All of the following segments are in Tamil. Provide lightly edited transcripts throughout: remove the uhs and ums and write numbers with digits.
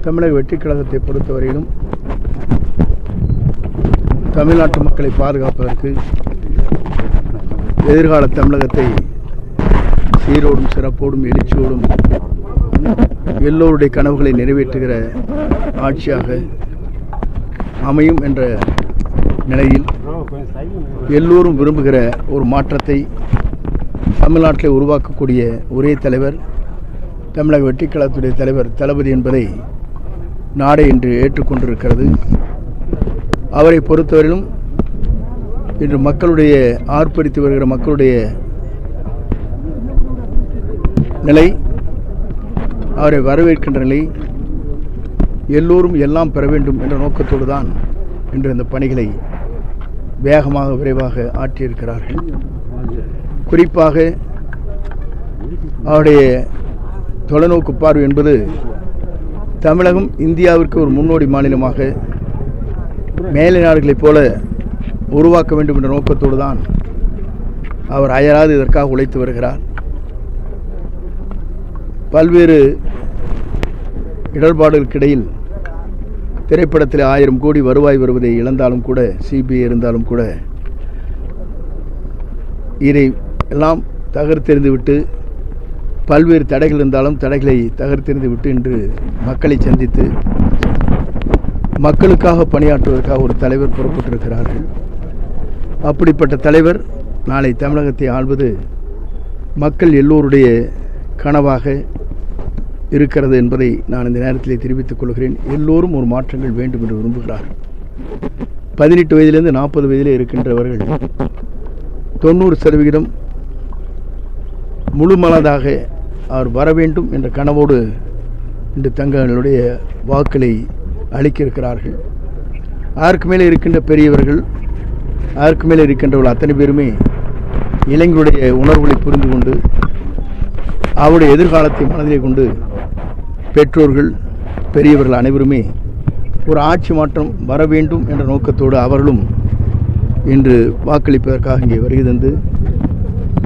தமிழக வெற்றிக் கழகத்தை பொறுத்தவரையிலும் தமிழ்நாட்டு மக்களை பாதுகாப்பதற்கு எதிர்கால தமிழகத்தை சீரோடும் சிறப்போடும் எழுச்சியோடும் எல்லோருடைய கனவுகளை நிறைவேற்றுகிற ஆட்சியாக அமையும் என்ற நிலையில் எல்லோரும் விரும்புகிற ஒரு மாற்றத்தை தமிழ்நாட்டில் உருவாக்கக்கூடிய ஒரே தலைவர் தமிழக வெற்றிக் கழகத்துடைய தலைவர் தளபதி என்பதை நாடே இன்று ஏற்றுக்கொண்டிருக்கிறது. அவரை பொறுத்தவரையிலும் இன்று மக்களுடைய ஆர்ப்பரித்து வருகிற மக்களுடைய நிலை, அவரை வரவேற்கின்ற நிலை, எல்லோரும் எல்லாம் பெற வேண்டும் என்ற நோக்கத்தோடு தான் இன்று இந்த பணிகளை வேகமாக விரைவாக ஆற்றியிருக்கிறார்கள். குறிப்பாக அவருடைய தொலைநோக்கு பார்வை என்பது தமிழகம் இந்தியாவிற்கு ஒரு முன்னோடி மாநிலமாக மேலை நாடுகளைப் போல உருவாக்க வேண்டும் என்ற நோக்கத்தோடு தான் அவர் அயராது இதற்காக உழைத்து வருகிறார். பல்வேறு இடர்பாடுகளுக்கிடையில் திரைப்படத்தில் 1000 கோடி வருவாய் வருவதை இழந்தாலும் கூட, சிபிஐ இருந்தாலும் கூட, இதை எல்லாம் தகர்த்தெறிந்து விட்டு, பல்வேறு தடைகள் இருந்தாலும் தடைகளை தகர்த்தெறிந்து விட்டு இன்று மக்களை சந்தித்து மக்களுக்காக பணியாற்றுவதற்காக ஒரு தலைவர் புறப்பட்டிருக்கிறார்கள். அப்படிப்பட்ட தலைவர் நாளை தமிழகத்தை ஆள்வது மக்கள் எல்லோருடைய கனவாக இருக்கிறது என்பதை நான் இந்த நேரத்தில் தெரிவித்துக் கொள்கிறேன். எல்லோரும் ஒரு மாற்றங்கள் வேண்டும் என்று விரும்புகிறார்கள். 18 வயதிலிருந்து 40 வயதிலே இருக்கின்றவர்கள் 90% முழுமனதாக அவர் வர வேண்டும் என்ற கனவோடு இன்று தங்களுடைய வாக்களை அளிக்கிருக்கிறார்கள். அதற்கு மேலே இருக்கின்ற பெரியவர்கள், அதற்கு மேலே இருக்கின்றவர்கள் அத்தனை பேருமே இளைஞருடைய உணர்வுகளை புரிந்து கொண்டு அவருடைய எதிர்காலத்தை மனதிலே கொண்டு பெற்றோர்கள், பெரியவர்கள் அனைவருமே ஒரு ஆட்சி மாற்றம் வர வேண்டும் என்ற நோக்கத்தோடு அவர்களும் இன்று வாக்களிப்பதற்காக இங்கே வருகை தந்து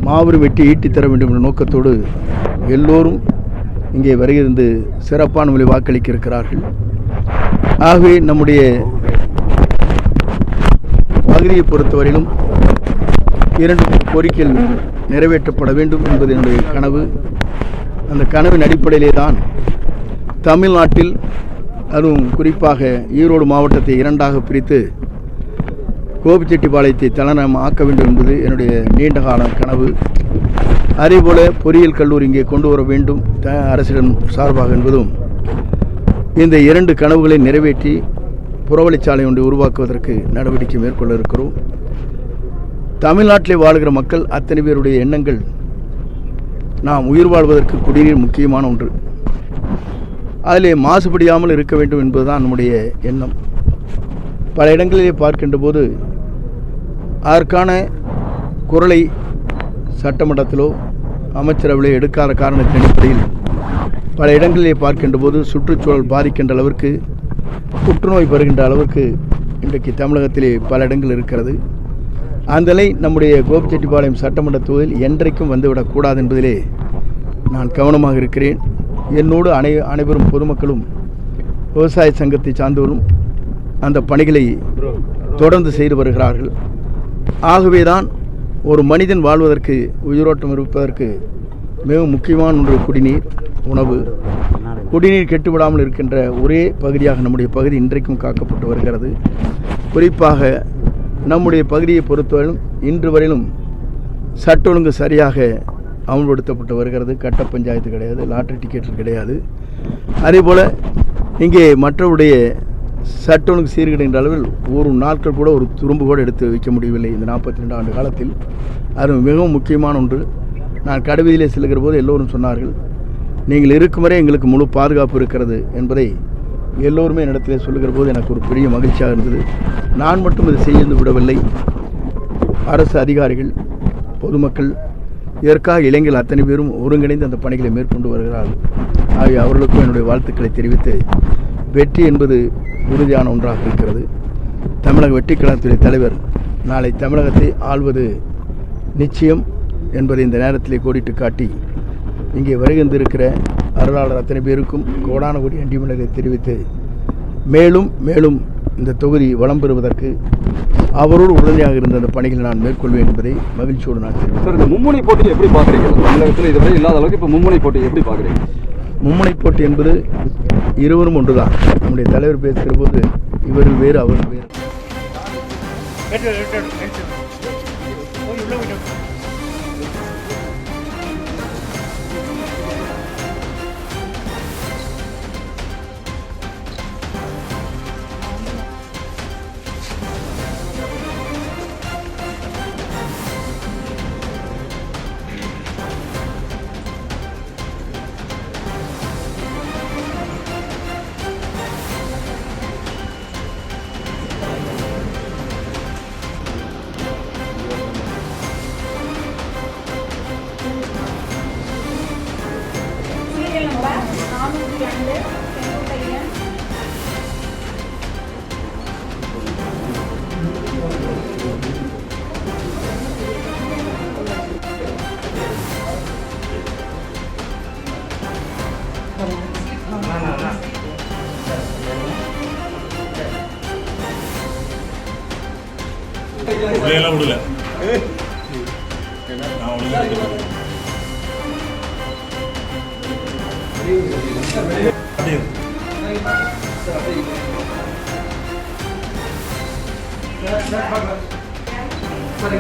மாபெரும் வெற்றி ஈட்டித்தர வேண்டும் என்ற நோக்கத்தோடு எல்லோரும் இங்கே வருகை தந்து சிறப்பான முறையில் வாக்களிக்க இருக்கிறார்கள். ஆகவே நம்முடைய பகுதியை பொறுத்தவரையிலும் 2 கோரிக்கைகள் நிறைவேற்றப்பட வேண்டும் என்பது என்னுடைய கனவு. அந்த கனவின் அடிப்படையிலே தான் தமிழ்நாட்டில், அதுவும் குறிப்பாக ஈரோடு மாவட்டத்தை 2ஆக பிரித்து கோபிச்செட்டிப்பாளையத்தை தலைநகரம் ஆக்க வேண்டும் என்பது என்னுடைய நீண்டகால கனவு. அதேபோல பொறியியல் கல்லூரி இங்கே கொண்டு வர வேண்டும் அரசிடம் சார்பாக என்பதும் இந்த 2 கனவுகளை நிறைவேற்றி புறவழிச்சாலை ஒன்றை உருவாக்குவதற்கு நடவடிக்கை மேற்கொள்ள இருக்கிறோம். தமிழ்நாட்டிலே வாழ்கிற மக்கள் அத்தனை பேருடைய எண்ணங்கள், நாம் உயிர் வாழ்வதற்கு குடிநீர் முக்கியமான ஒன்று, அதிலே மாசுபடியாமல் இருக்க வேண்டும் என்பதுதான் நம்முடைய எண்ணம். பல இடங்களிலே பார்க்கின்ற போது அதற்கான குரலை சட்டமன்றத்திலோ அமைச்சரவையிலோ எடுக்காத காரணத்தின் அடிப்படையில் பல இடங்களிலே பார்க்கின்ற போது சுற்றுச்சூழல் பாதிக்கின்ற அளவிற்கு, புற்றுநோய் வருகின்ற அளவிற்கு இன்றைக்கு தமிழகத்திலே பல இடங்கள் இருக்கிறது. அந்த நிலை நம்முடைய கோபிச்செட்டிப்பாளையம் சட்டமன்ற தொகுதியில் என்றைக்கும் வந்துவிடக்கூடாது என்பதிலே நான் கவனமாக இருக்கிறேன். என்னோடு அனைவரும் பொதுமக்களும் விவசாய சங்கத்தை சார்ந்தவரும் அந்த பணிகளை தொடர்ந்து செய்து வருகிறார்கள். ஆகவேதான் ஒரு மனிதன் வாழ்வதற்கு, உயிரோட்டம் இருப்பதற்கு மிகவும் முக்கியமான ஒன்று குடிநீர், உணவு. குடிநீர் கெட்டுவிடாமல் இருக்கின்ற ஒரே பகுதியாக நம்முடைய பகுதி இன்றைக்கும் காக்கப்பட்டு வருகிறது. குறிப்பாக நம்முடைய பகுதியை பொறுத்தவரையிலும் இன்று வரையிலும் சட்ட ஒழுங்கு சரியாக அமல்படுத்தப்பட்டு வருகிறது. கட்ட பஞ்சாயத்து கிடையாது, லாட்டரி டிக்கெட் கிடையாது. அதேபோல் இங்கே மற்றவருடைய சட்ட ஒழுங்கு சீர்கிடுகின்ற அளவில் ஒரு நாட்கள் கூட ஒரு துரும்பு கூட எடுத்து வைக்க முடியவில்லை இந்த 42 ஆண்டு காலத்தில். அது மிகவும் முக்கியமான ஒன்று. நான் கடைவீதியிலே செல்கிற போது எல்லோரும் சொன்னார்கள், நீங்கள் இருக்கும் வரை எங்களுக்கு முழு பாதுகாப்பு இருக்கிறது என்பதை எல்லோருமே என்னிடத்திலே சொல்லுகிற போது எனக்கு ஒரு பெரிய மகிழ்ச்சியாக இருந்தது. நான் மட்டும் இதை செய்து விடவில்லை, அரசு அதிகாரிகள், பொதுமக்கள், இதற்காக இளைஞர்கள் அத்தனை பேரும் ஒருங்கிணைந்து அந்த பணிகளை மேற்கொண்டு வருகிறார்கள். ஆகிய அவர்களுக்கும் என்னுடைய வாழ்த்துக்களை தெரிவித்து, வெற்றி என்பது உறுதியான ஒன்றாக இருக்கிறது. தமிழக வெற்றிக் கழகத்துடைய தலைவர் நாளை தமிழகத்தை ஆள்வது நிச்சயம் என்பதை இந்த நேரத்திலே கோடிட்டு காட்டி, இங்கே வருகின்றிருக்கிற அருளாளர் அத்தனை பேருக்கும் கோடான கோடி அண்டிமலரை தெரிவித்து மேலும் மேலும் இந்த தொகுதி வளம் பெறுவதற்கு அவரோடு உடனடியாக இருந்த அந்த பணிகளை நான் மேற்கொள்வேன் என்பதை மகிழ்ச்சியோடு நான் தெரிவித்தேன். சார், இந்த மும்முனை போட்டி எப்படி பார்க்குறீங்க? தமிழகத்தில் இதுவரை இல்லாத அளவுக்கு இப்போ மும்முனை போட்டி எப்படி பார்க்குறீங்க? மும்முனை போட்டி என்பது இருவரும் ஒன்றுதான். நம்முடைய தலைவர் பேசுகிற போது இவர்கள் வேறு அவர்கள் வேறு. விடல Sorry,